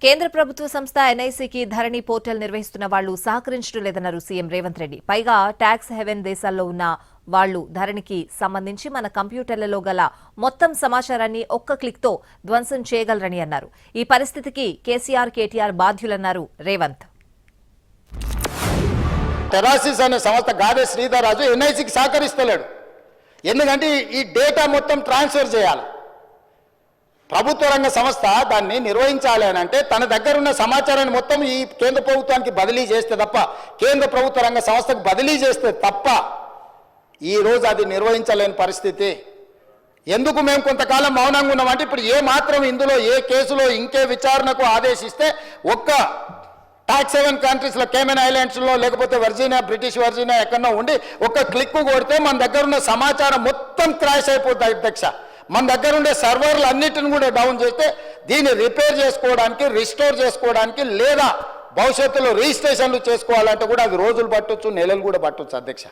కేంద్ర ప్రభుత్వ సంస్థ ఎన్ఐసికి ధరణి పోర్టల్ నిర్వహిస్తున్న వాళ్లు సహకరించడం లేదన్నారు సీఎం రేవంత్ రెడ్డి. పైగా ట్యాక్స్ హెవెన్ దేశాల్లో ఉన్న వాళ్లు ధరణికి సంబంధించి మన కంప్యూటర్లలో గల మొత్తం సమాచారాన్ని ఒక్క క్లిక్తో ధ్వంసం చేయగలరని అన్నారు. ఈ పరిస్థితికి కేసీఆర్, కేటీఆర్ బాధ్యులన్నారు రేవంత్. టెరాసిస్ అనే సంస్థ గాదే శ్రీధర్ రాజు ఎన్ఐసికి సహకరిస్తలేడు. ఎందుకంటే ఈ డేటా మొత్తం ట్రాన్స్ఫర్ చేయాలి. ప్రభుత్వ రంగ సంస్థ దాన్ని నిర్వహించాలి అని అంటే తన దగ్గర ఉన్న సమాచారాన్ని మొత్తం ఈ కేంద్ర ప్రభుత్వానికి బదిలీ చేస్తే తప్ప, కేంద్ర ప్రభుత్వ రంగ సంస్థకు బదిలీ చేస్తే తప్ప ఈరోజు అది నిర్వహించలేని పరిస్థితి. ఎందుకు మేము కొంతకాలం మౌనంగా ఉన్నామంటే ఇప్పుడు ఏ మాత్రం ఇందులో ఏ కేసులో ఇంకే విచారణకు ఆదేశిస్తే ఒక్క ట్యాక్స్ హెవెన్ కంట్రీస్లో, కేమెన్ ఐలాండ్స్లో లేకపోతే వర్జీనియా, బ్రిటిష్ వర్జీనియా ఎక్కడో ఉండి ఒక్క క్లిక్ కొడితే మన దగ్గర ఉన్న సమాచారం మొత్తం క్రాష్ అయిపోతుంది అధ్యక్ష. మన దగ్గర ఉండే సర్వర్లు అన్నిటిని కూడా డౌన్ చేస్తే దీన్ని రిపేర్ చేసుకోవడానికి, రిస్టోర్ చేసుకోవడానికి లేదా భవిష్యత్తులో రిజిస్ట్రేషన్లు చేసుకోవాలంటే కూడా అది రోజులు పట్టొచ్చు, నెలలు కూడా పట్టొచ్చు అధ్యక్ష.